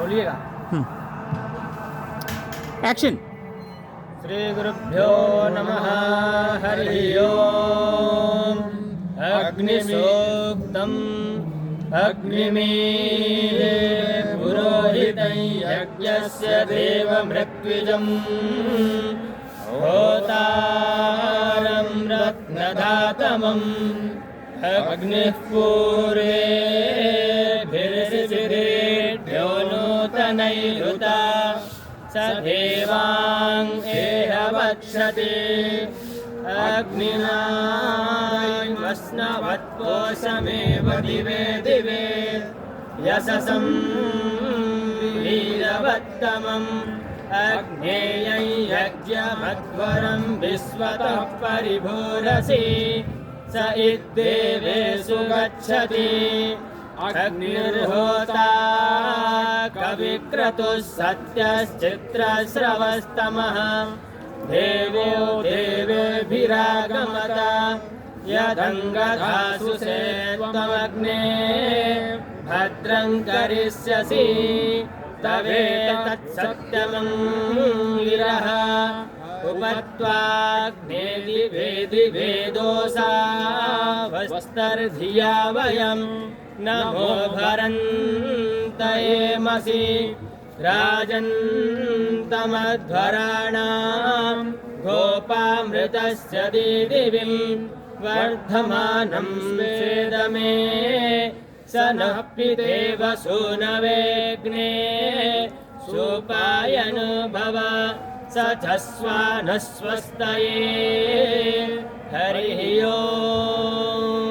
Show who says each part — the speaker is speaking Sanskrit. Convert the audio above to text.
Speaker 1: बोलिएगा।
Speaker 2: एक्शन।
Speaker 1: श्री गुरुभ्यो नमः। हरि ओम। अग्निसूक्तम् अग्निमीळे पुरोहितं यज्ञस्य देवमृत्युजम् होतारं रत्नदातमम् अग्निः पूर्वेभिर्षिचिरेभ्यो नूतनैरुता स देवां एह वक्षति अग्निना वस्नवत्पोषमेव दिवे दिवे यशसं वीरवत्तमम् अग्नेयं यज्ञमध्वरं विश्वतः परिभूरसि स इद्देवेषु गच्छति अग्निर्होता कविक्रतुः सत्यश्चित्रस्रवस्तमः देवो देवेभिरागमत यदङ्गधासु त्वमग्ने भद्रं करिष्यसि तवेतत्सत्यमङ्गिरः उपत्वाग्ने दिवे दिवे दोषा वस्तर्धिया वयं नमो भरन्तयेमसि राजन्तमध्वराणां गोपामृतस्य दिदिविं वर्धमानं वेदमे स नः पितेव सूनवेग्ने सोपायन भव स च स्वानः स्वस्तये हरिः ओम्।